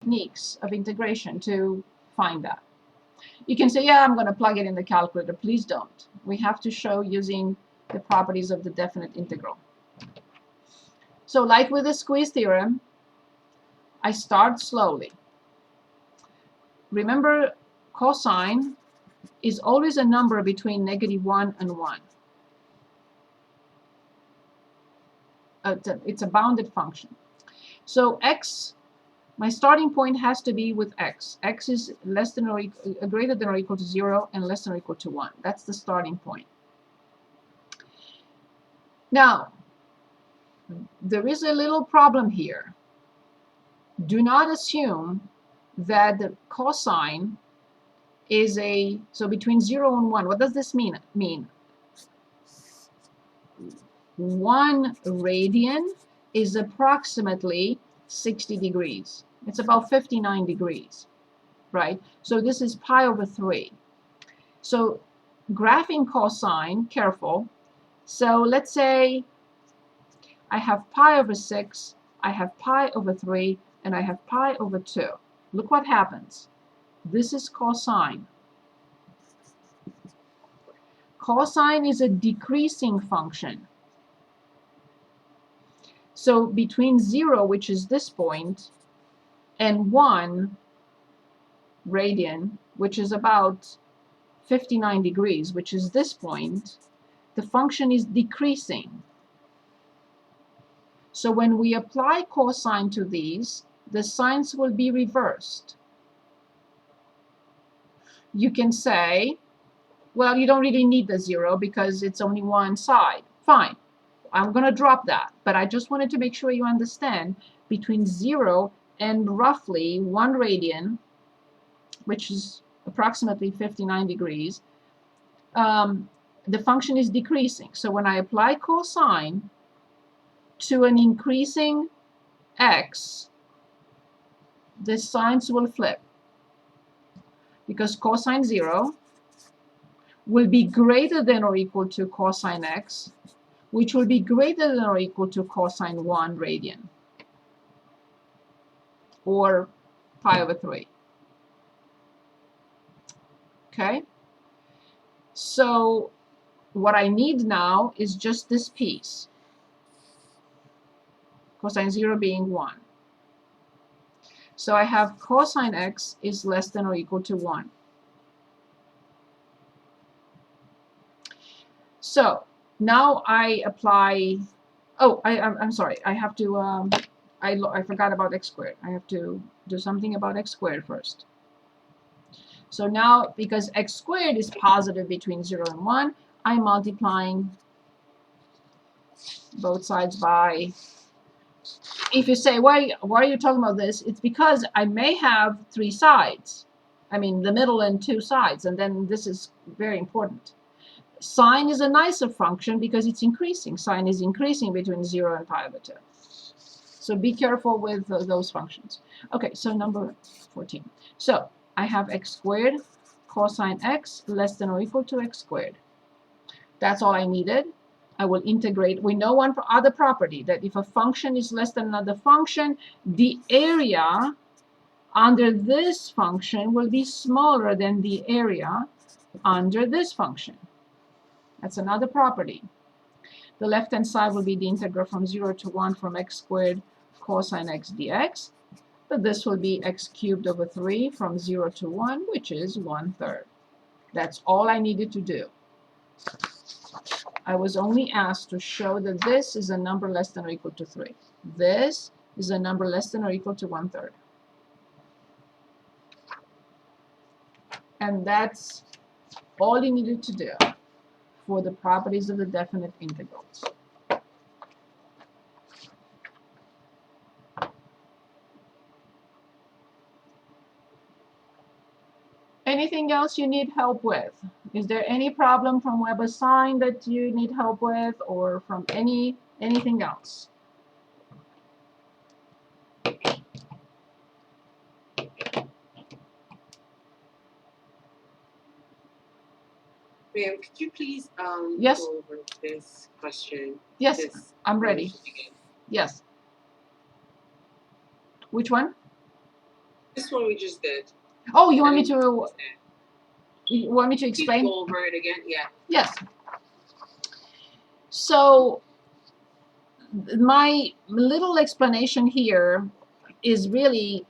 techniques of integration to find that. You can say, yeah, I'm going to plug it in the calculator. Please don't. We have to show using the properties of the definite integral. So like with the squeeze theorem, I start slowly. Remember, cosine is always a number between -1 and 1. It's a bounded function. So x, my starting point has to be with x. X is less than or equal, greater than or equal to 0 and less than or equal to 1. That's the starting point. Now, there is a little problem here. Do not assume that the cosine is so between 0 and 1. What does this mean? 1 radian is approximately 60 degrees. It's about 59 degrees, right? So this is pi over 3. So graphing cosine, careful. So let's say I have pi over 6, I have pi over 3, and I have pi over 2. Look what happens. This is cosine. Cosine is a decreasing function. So between 0, which is this point, and 1 radian, which is about 59 degrees, which is this point, the function is decreasing. So when we apply cosine to these, the signs will be reversed. You can say, well, you don't really need the 0 because it's only one side. Fine. I'm going to drop that, but I just wanted to make sure you understand between 0 and roughly 1 radian, which is approximately 59 degrees, the function is decreasing. So when I apply cosine to an increasing x, the signs will flip, because cosine 0 will be greater than or equal to cosine x, which will be greater than or equal to cosine 1 radian, or pi over 3. Okay? So what I need now is just this piece, cosine 0 being 1. So I have cosine x is less than or equal to 1. So now I apply, oh, I'm sorry, I have to, I forgot about x squared. I have to do something about x squared first. So now, because x squared is positive between 0 and 1, I'm multiplying both sides by, if you say, why are you talking about this? It's because I may have 3 sides. I mean, the middle and 2 sides, and then this is very important. Sine is a nicer function because it's increasing. Sine is increasing between 0 and pi over 2. So be careful with those functions. Okay, so number 14. So I have x squared cosine x less than or equal to x squared. That's all I needed. I will integrate. We know one other property, that if a function is less than another function, the area under this function will be smaller than the area under this function. That's another property. The left-hand side will be the integral from 0 to 1 from x squared cosine x dx. But this will be x cubed over 3 from 0 to 1, which is 1/3. That's all I needed to do. I was only asked to show that this is a number less than or equal to 3. This is a number less than or equal to 1/3. And that's all you needed to do for the properties of the definite integrals. Anything else you need help with? Is there any problem from WebAssign that you need help with, or from anything else? Ma'am, could you please Yes. go over this question? Yes, I'm ready. Yes. Which one? This one we just did. Oh, you want I me didn't to, understand. you want me to Can you explain? go over it again? Yeah. Yes. So my little explanation here is really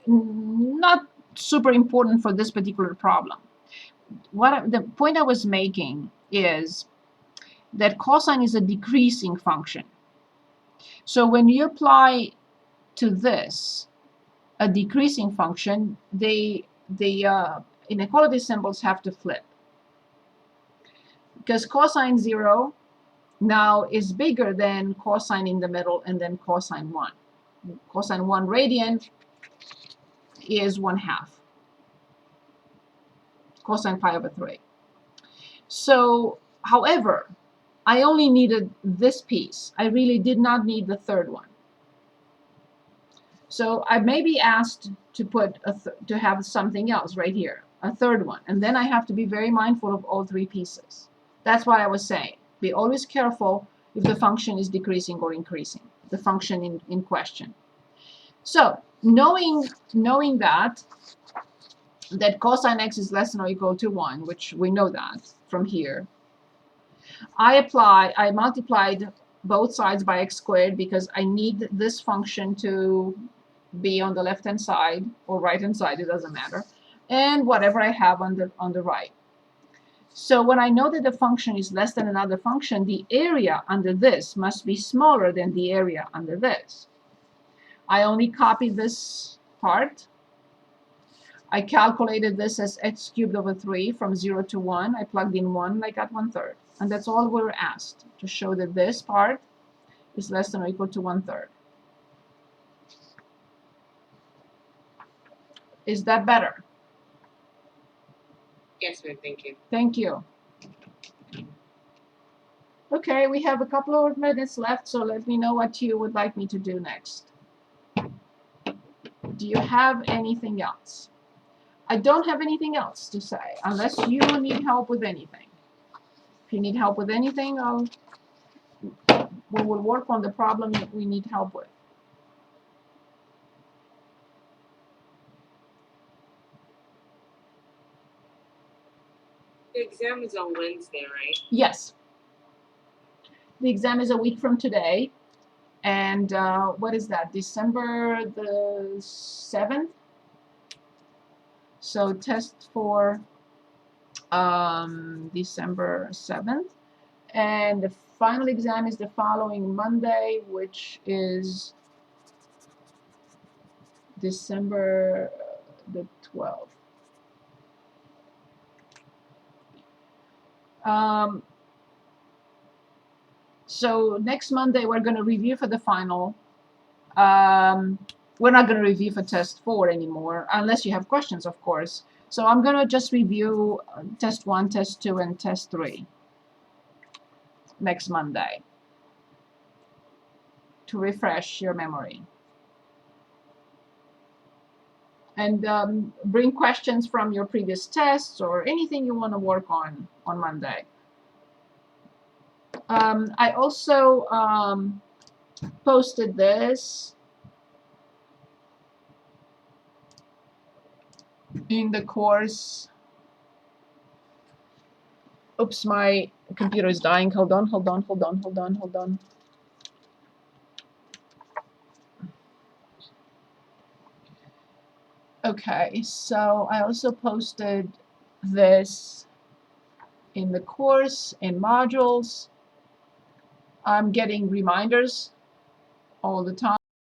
not super important for this particular problem. The point I was making is that cosine is a decreasing function. So when you apply to this a decreasing function, the inequality symbols have to flip, because cosine 0 now is bigger than cosine in the middle and then cosine 1. Cosine 1 radian is 1/2 cosine pi over 3. So, however, I only needed this piece. I really did not need the third one. So I may be asked to put to have something else right here, a third one, and then I have to be very mindful of all three pieces. That's why I was saying, be always careful if the function is decreasing or increasing, the function in question. So knowing that cosine x is less than or equal to 1, which we know that from here, I multiplied both sides by x squared because I need this function to be on the left hand side or right hand side, it doesn't matter, and whatever I have on the right. So when I know that the function is less than another function, the area under this must be smaller than the area under this. I only copied this part. I calculated this as x cubed over 3 from 0 to 1. I plugged in 1, I got 1/3. And that's all we were asked, to show that this part is less than or equal to 1/3. Is that better? Yes, ma'am. Thank you. Thank you. Okay, we have a couple of minutes left, so let me know what you would like me to do next. Do you have anything else? I don't have anything else to say, unless you need help with anything. If you need help with anything, we will work on the problem that we need help with. The exam is on Wednesday, right? Yes. The exam is a week from today. And what is that? December the 7th? So test for December 7th. And the final exam is the following Monday, which is December the 12th. So next Monday we're going to review for the final. We're not going to review for test 4 anymore, unless you have questions, of course. So I'm going to just review test 1, test 2, and test 3 next Monday to refresh your memory. And bring questions from your previous tests or anything you want to work on Monday. I also posted this in the course. Oops, my computer is dying. Hold on. Okay, so I also posted this in the course, in modules. I'm getting reminders all the time.